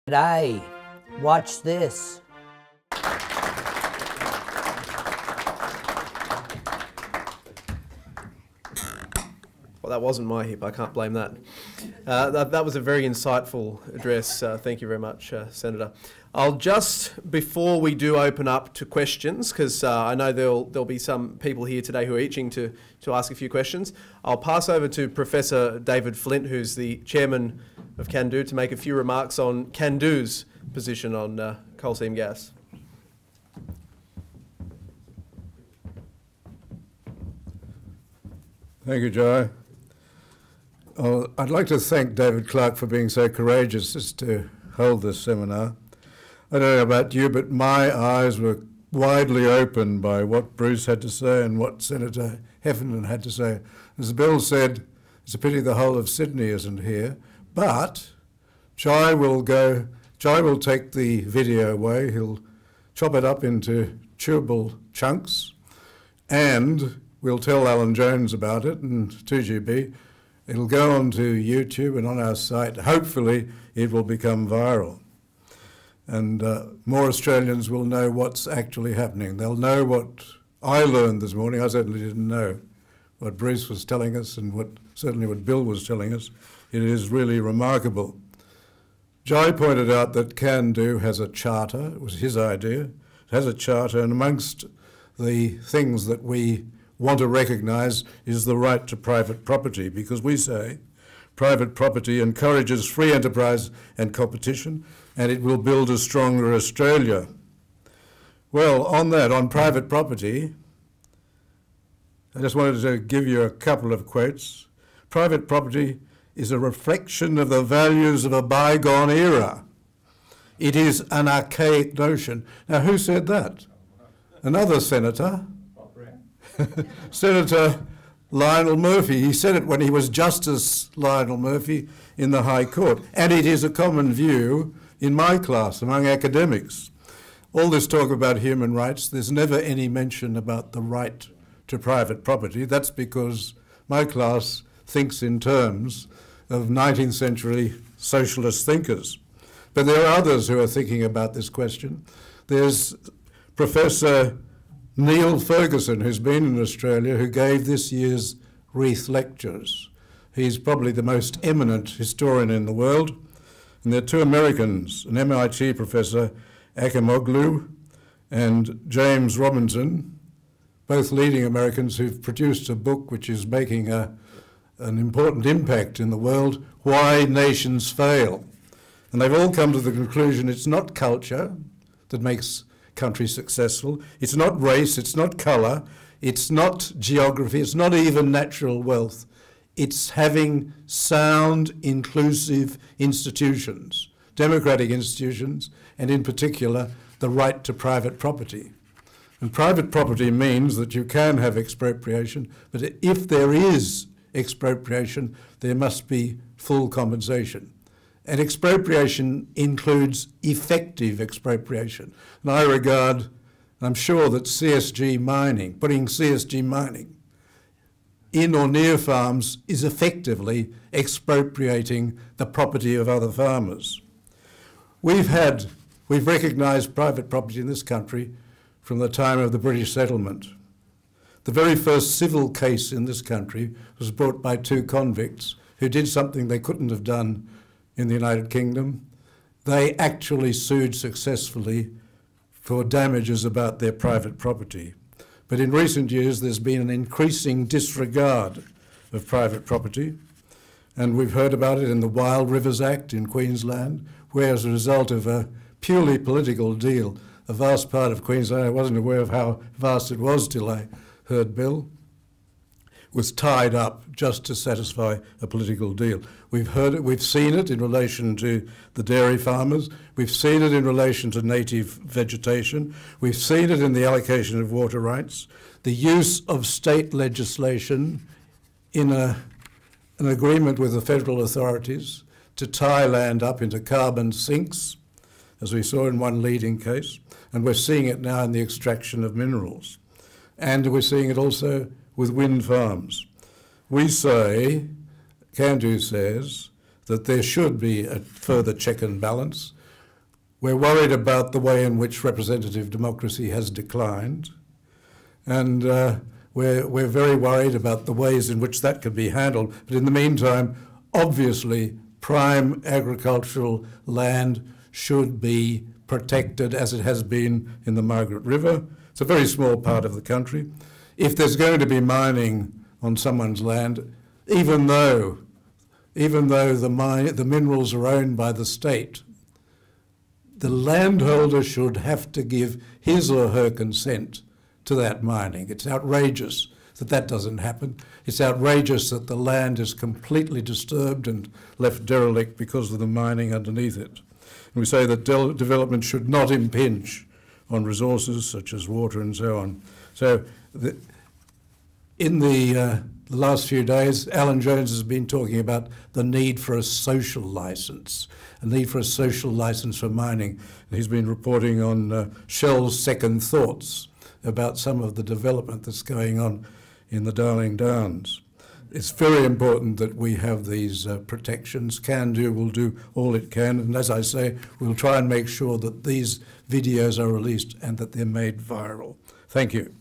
G'day, watch this. Well, that wasn't my hip, I can't blame that. That was a very insightful address. Thank you very much, Senator. I'll just, before we do open up to questions, because I know there'll be some people here today who are itching to ask a few questions, I'll pass over to Professor David Flint, who's the chairman of CANdo, to make a few remarks on CANdo's position on coal seam gas. Thank you, Joe. I'd like to thank David Clark for being so courageous as to hold this seminar. I don't know about you, but my eyes were widely opened by what Bruce had to say and what Senator Heffernan had to say. As Bill said, it's a pity the whole of Sydney isn't here, but Jai will take the video away, he'll chop it up into chewable chunks, and we'll tell Alan Jones about it and 2GB. It'll go onto YouTube and on our site. Hopefully it will become viral. And more Australians will know what's actually happening. They'll know what I learned this morning. I certainly didn't know what Bruce was telling us and certainly what Bill was telling us. It is really remarkable. Jai pointed out that CANdo has a charter. It was his idea. It has a charter, and amongst the things that we want to recognise is the right to private property, because we say private property encourages free enterprise and competition, and it will build a stronger Australia. Well, on private property, I just wanted to give you a couple of quotes. Private property is a reflection of the values of a bygone era. It is an archaic notion. Now, who said that? Another senator. Senator Lionel Murphy. He said it when he was Justice Lionel Murphy in the High Court. And it is a common view in my class, among academics. All this talk about human rights, there's never any mention about the right to private property. That's because my class thinks in terms of 19th century socialist thinkers. But there are others who are thinking about this question. There's Professor Neil Ferguson, who's been in Australia, who gave this year's Reith Lectures. He's probably the most eminent historian in the world. And there are two Americans, an MIT professor, Akemoglu, and James Robinson, both leading Americans who've produced a book which is making an important impact in the world, Why Nations Fail. And they've all come to the conclusion it's not culture that makes country successful. It's not race, it's not colour, it's not geography, it's not even natural wealth. It's having sound, inclusive institutions, democratic institutions, and in particular, the right to private property. And private property means that you can have expropriation, but if there is expropriation, there must be full compensation. And expropriation includes effective expropriation. And I regard, and I'm sure that CSG mining, putting CSG mining in or near farms is effectively expropriating the property of other farmers. We've recognised private property in this country from the time of the British settlement. The very first civil case in this country was brought by two convicts who did something they couldn't have done in the United Kingdom. They actually sued successfully for damages about their private property. But in recent years, there's been an increasing disregard of private property, and we've heard about it in the Wild Rivers Act in Queensland, where as a result of a purely political deal, a vast part of Queensland, I wasn't aware of how vast it was till I heard Bill, was tied up just to satisfy a political deal. We've heard it, we've seen it in relation to the dairy farmers, we've seen it in relation to native vegetation, we've seen it in the allocation of water rights, the use of state legislation in an agreement with the federal authorities to tie land up into carbon sinks, as we saw in one leading case, and we're seeing it now in the extraction of minerals. And we're seeing it also with wind farms. We say, CANdo says, that there should be a further check and balance. We're worried about the way in which representative democracy has declined, and we're very worried about the ways in which that could be handled. But in the meantime, obviously, prime agricultural land should be protected as it has been in the Margaret River. It's a very small part of the country. If there's going to be mining on someone's land, even though the minerals are owned by the state, the landholder should have to give his or her consent to that mining. It's outrageous that that doesn't happen. It's outrageous that the land is completely disturbed and left derelict because of the mining underneath it. And we say that development should not impinge on resources such as water and so on. So in the last few days, Alan Jones has been talking about the need for a social licence, a need for a social licence for mining. And he's been reporting on Shell's second thoughts about some of the development that's going on in the Darling Downs. It's very important that we have these protections. CANdo will do all it can, and as I say, we'll try and make sure that these videos are released and that they're made viral. Thank you.